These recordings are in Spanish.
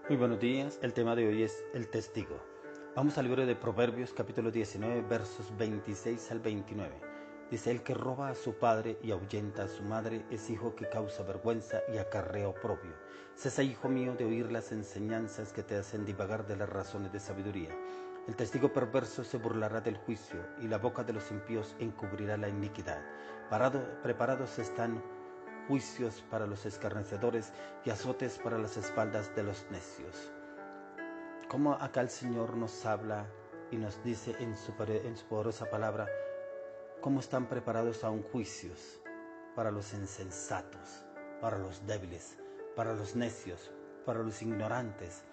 Muy buenos días, el tema de hoy es el testigo. Vamos al libro de Proverbios capítulo 19 versos 26 al 29. Dice: el que roba a su padre y ahuyenta a su madre es hijo que causa vergüenza y acarrea oprobio. Cesa, hijo mío, de oír las enseñanzas que te hacen divagar de las razones de sabiduría. El testigo perverso se burlará del juicio y la boca de los impíos encubrirá la iniquidad. Preparados están juicios para los escarnecedores y azotes para las espaldas de los necios. Como acá el Señor nos habla y nos dice en su poderosa palabra cómo están preparados aún juicios para los insensatos, para los débiles, para los necios, para los ignorantes,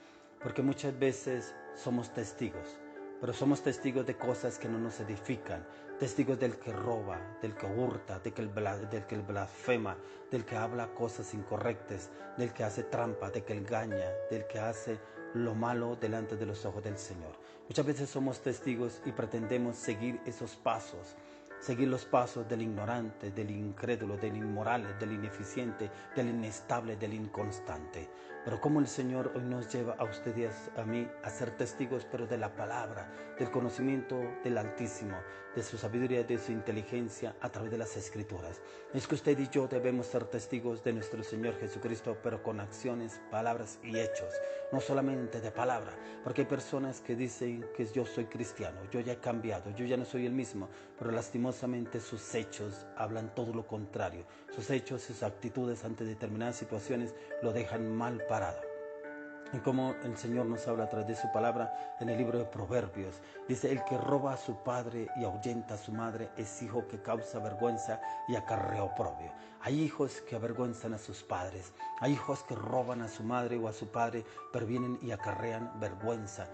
porque muchas veces somos testigos, pero somos testigos de cosas que no nos edifican, testigos del que roba, del que hurta, del que blasfema, del que habla cosas incorrectas, del que hace trampa, del que engaña, del que hace lo malo delante de los ojos del Señor. Muchas veces somos testigos y pretendemos seguir esos pasos, seguir los pasos del ignorante, del incrédulo, del inmoral, del ineficiente, del inestable, del inconstante. Pero como el Señor hoy nos lleva a ustedes, a mí, a ser testigos, pero de la palabra, del conocimiento del Altísimo, de su sabiduría, de su inteligencia a través de las Escrituras. Es que usted y yo debemos ser testigos de nuestro Señor Jesucristo, pero con acciones, palabras y hechos, no solamente de palabra, porque hay personas que dicen que yo soy cristiano, yo ya he cambiado, yo ya no soy el mismo, pero lastimosamente sus hechos hablan todo lo contrario. Sus hechos, sus actitudes ante determinadas situaciones lo dejan mal parado. Y como el Señor nos habla a través de su palabra en el libro de Proverbios, dice: el que roba a su padre y ahuyenta a su madre es hijo que causa vergüenza y acarrea oprobio. Hay hijos que avergüenzan a sus padres, hay hijos que roban a su madre o a su padre, pero vienen y acarrean vergüenza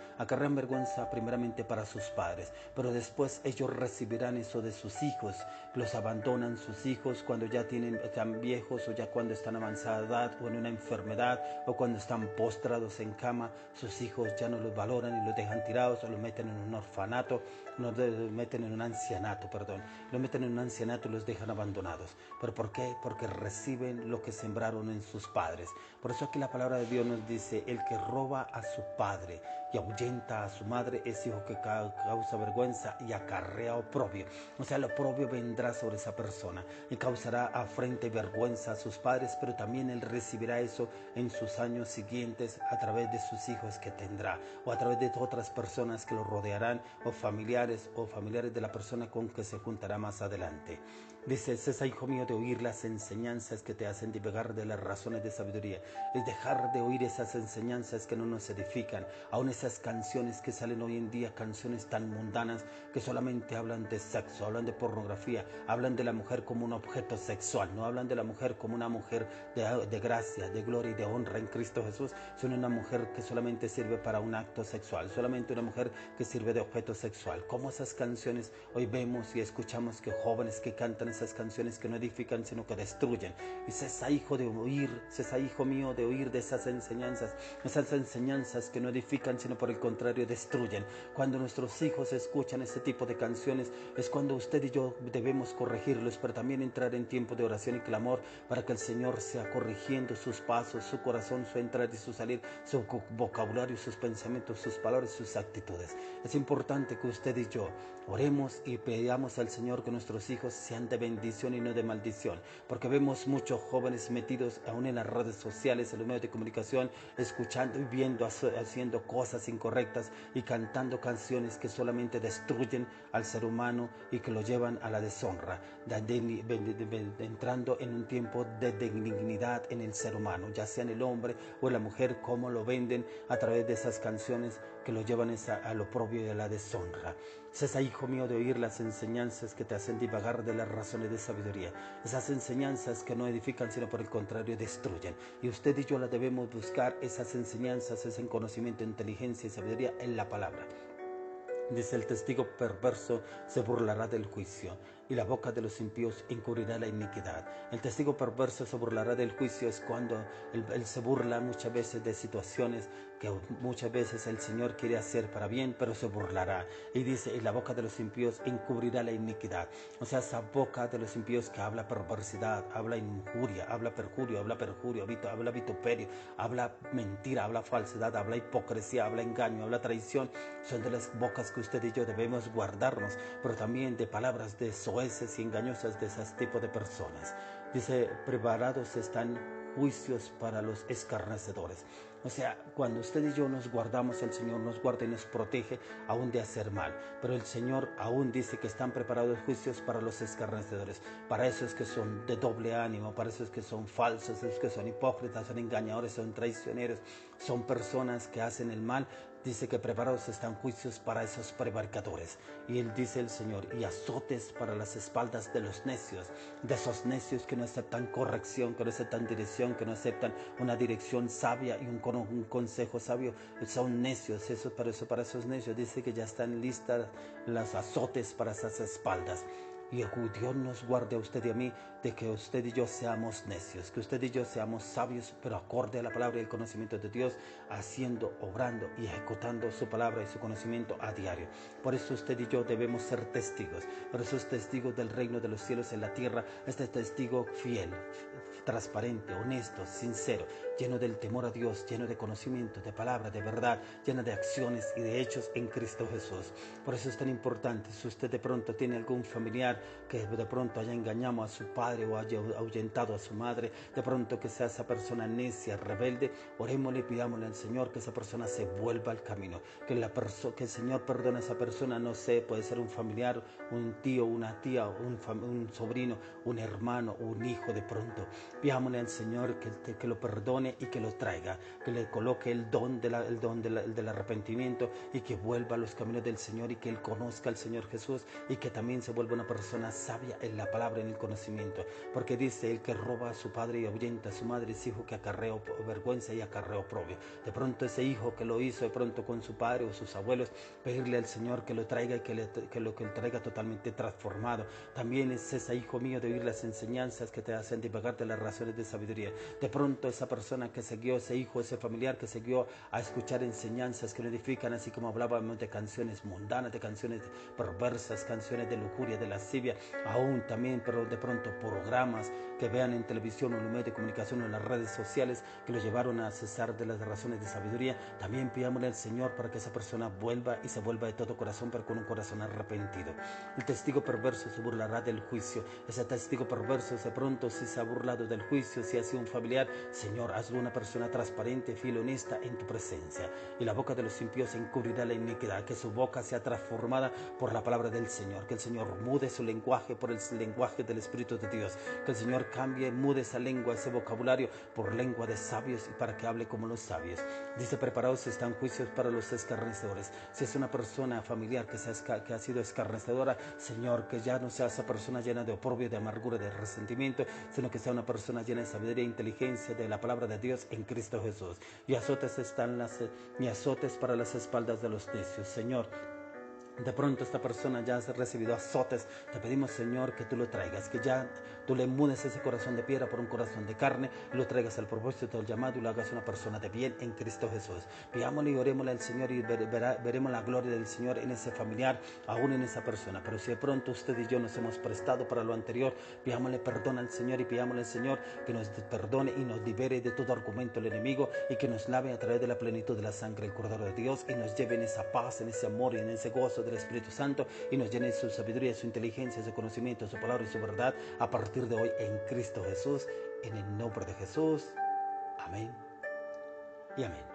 primeramente para sus padres, pero después ellos recibirán eso de sus hijos. Los abandonan sus hijos cuando ya están viejos, o ya cuando están a avanzada edad, o en una enfermedad, o cuando están postrados en cama. Sus hijos ya no los valoran y los dejan tirados, o los meten en un orfanato, los meten en un ancianato, los meten en un ancianato y los dejan abandonados. ¿Pero por qué? Porque reciben lo que sembraron en sus padres. Por eso aquí la palabra de Dios nos dice: el que roba a su padre y ahuyenta a su madre es hijo que causa vergüenza y acarrea oprobio. O sea, el oprobio vendrá sobre esa persona y causará afrenta y vergüenza a sus padres, pero también él recibirá eso en sus años siguientes a través de sus hijos que tendrá, o a través de otras personas que lo rodearán, o familiares de la persona con que se juntará más adelante. Dice: cesa, hijo mío, de oír las enseñanzas que te hacen divagar de las razones de sabiduría. Es dejar de oír esas enseñanzas que no nos edifican, aún esas canciones que salen hoy en día, canciones tan mundanas que solamente hablan de sexo, hablan de pornografía, hablan de la mujer como un objeto sexual, no hablan de la mujer como una mujer de gracia, de gloria y de honra en Cristo Jesús, sino una mujer que solamente sirve para un acto sexual, solamente una mujer que sirve de objeto sexual. Como esas canciones hoy vemos y escuchamos que jóvenes que cantan esas canciones que no edifican sino que destruyen. Y cesa, hijo mío, de oír de esas enseñanzas que no edifican sino por el contrario destruyen. Cuando nuestros hijos escuchan ese tipo de canciones es cuando usted y yo debemos corregirlos, pero también entrar en tiempo de oración y clamor para que el Señor sea corrigiendo sus pasos, su corazón, su entrar y su salir, su vocabulario, sus pensamientos, sus palabras, sus actitudes. Es importante que usted y yo oremos y pedamos al Señor que nuestros hijos sean de bendición y no de maldición, porque vemos muchos jóvenes metidos aún en las redes sociales, en los medios de comunicación, escuchando y viendo, haciendo cosas incorrectas y cantando canciones que solamente destruyen al ser humano y que lo llevan a la deshonra, entrando en un tiempo de dignidad en el ser humano, ya sea en el hombre o en la mujer, como lo venden a través de esas canciones que lo llevan al oprobio y a la deshonra. Cesa, hijo mío, de oír las enseñanzas que te hacen divagar de las razones de sabiduría, esas enseñanzas que no edifican sino por el contrario destruyen, y usted y yo las debemos buscar, esas enseñanzas, ese conocimiento, inteligencia y sabiduría en la palabra. Dice: el testigo perverso se burlará del juicio y la boca de los impíos encubrirá la iniquidad. El testigo perverso se burlará del juicio es cuando él se burla muchas veces de situaciones que muchas veces el Señor quiere hacer para bien, pero se burlará. Y dice, y la boca de los impíos encubrirá la iniquidad. O sea, esa boca de los impíos que habla perversidad, habla injuria, habla perjurio, habla vituperio, habla mentira, habla falsedad, habla hipocresía, habla engaño, habla traición. Son de las bocas que usted y yo debemos guardarnos, pero también de palabras de soeces y engañosas de ese tipo de personas. Dice, preparados están juicios para los escarnecedores. O sea, cuando usted y yo nos guardamos, el Señor nos guarda y nos protege aún de hacer mal. Pero el Señor aún dice que están preparados juicios para los escarnecedores, para esos que son de doble ánimo, para esos que son falsos, esos que son hipócritas, son engañadores, son traicioneros, son personas que hacen el mal. Dice que preparados están juicios para esos prevaricadores. Y él dice el Señor, y azotes para las espaldas de los necios, de esos necios que no aceptan corrección, que no aceptan dirección, que no aceptan una dirección sabia y un consejo sabio. Son necios, para esos necios dice que ya están listas las azotes para esas espaldas. Y Dios nos guarde a usted y a mí de que usted y yo seamos necios, que usted y yo seamos sabios, pero acorde a la palabra y el conocimiento de Dios, haciendo, obrando y ejecutando su palabra y su conocimiento a diario. Por eso usted y yo debemos ser testigos, por eso es testigos del reino de los cielos en la tierra, este testigo fiel, transparente, honesto, sincero, lleno del temor a Dios, lleno de conocimiento, de palabra, de verdad, lleno de acciones y de hechos en Cristo Jesús. Por eso es tan importante, si usted de pronto tiene algún familiar que de pronto haya engañado a su padre o haya ahuyentado a su madre, de pronto que sea esa persona necia, rebelde, orémosle y pidámosle al Señor que esa persona se vuelva al camino, que el Señor perdone a esa persona, no sé, puede ser un familiar, un tío, una tía, un sobrino, un hermano, un hijo de pronto. Pidámosle al Señor que lo perdone y que lo traiga, que le coloque el don del arrepentimiento y que vuelva a los caminos del Señor y que él conozca al Señor Jesús y que también se vuelva una persona sabia en la palabra, en el conocimiento, porque dice, el que roba a su padre y ahuyenta a su madre es hijo que acarrea vergüenza y acarrea oprobio. De pronto ese hijo que lo hizo de pronto con su padre o sus abuelos, pedirle al Señor que lo traiga y que lo traiga totalmente transformado. También es ese hijo mío de oír las enseñanzas que te hacen divagar de las razones de sabiduría. De pronto esa persona que siguió, ese hijo, ese familiar que siguió a escuchar enseñanzas que no edifican, así como hablábamos de canciones mundanas, de canciones perversas, canciones de lujuria, de lascivia, aún también, pero de pronto programas que vean en televisión o en los medios de comunicación o en las redes sociales que lo llevaron a cesar de las razones de sabiduría. También pidámosle al Señor para que esa persona vuelva y se vuelva de todo corazón, pero con un corazón arrepentido. El testigo perverso se burlará del juicio. Ese testigo perverso de pronto, si se ha burlado del juicio, si ha sido un familiar, Señor, hazlo una persona transparente, fiel, honesta en tu presencia. Y la boca de los impíos encubrirá la iniquidad, que su boca sea transformada por la palabra del Señor, que el Señor mude su lenguaje por el lenguaje del Espíritu de Dios, que el Señor cambie, mude esa lengua, ese vocabulario por lengua de sabios y para que hable como los sabios. Dice, preparados están juicios para los escarnecedores. Si es una persona familiar que ha sido escarnecedora, Señor, que ya no sea esa persona llena de oprobio, de amargura, de resentimiento, sino que sea una persona llena de sabiduría e inteligencia de la palabra de Dios en Cristo Jesús. Y azotes para las espaldas de los necios. Señor, de pronto esta persona ya ha recibido azotes. Te pedimos, Señor, que tú lo traigas, que ya tú le mudes ese corazón de piedra por un corazón de carne, lo traigas al propósito del llamado y lo hagas una persona de bien en Cristo Jesús. Pidámosle y orémosle al Señor y veremos la gloria del Señor en ese familiar, aún en esa persona. Pero si de pronto usted y yo nos hemos prestado para lo anterior, pidámosle perdón al Señor y pidámosle al Señor que nos perdone y nos libere de todo argumento del enemigo y que nos lave a través de la plenitud de la sangre del Cordero de Dios y nos lleve en esa paz, en ese amor y en ese gozo del Espíritu Santo y nos llene de su sabiduría, su inteligencia, su conocimiento, su palabra y su verdad a partir de hoy en Cristo Jesús, en el nombre de Jesús. Amén y amén.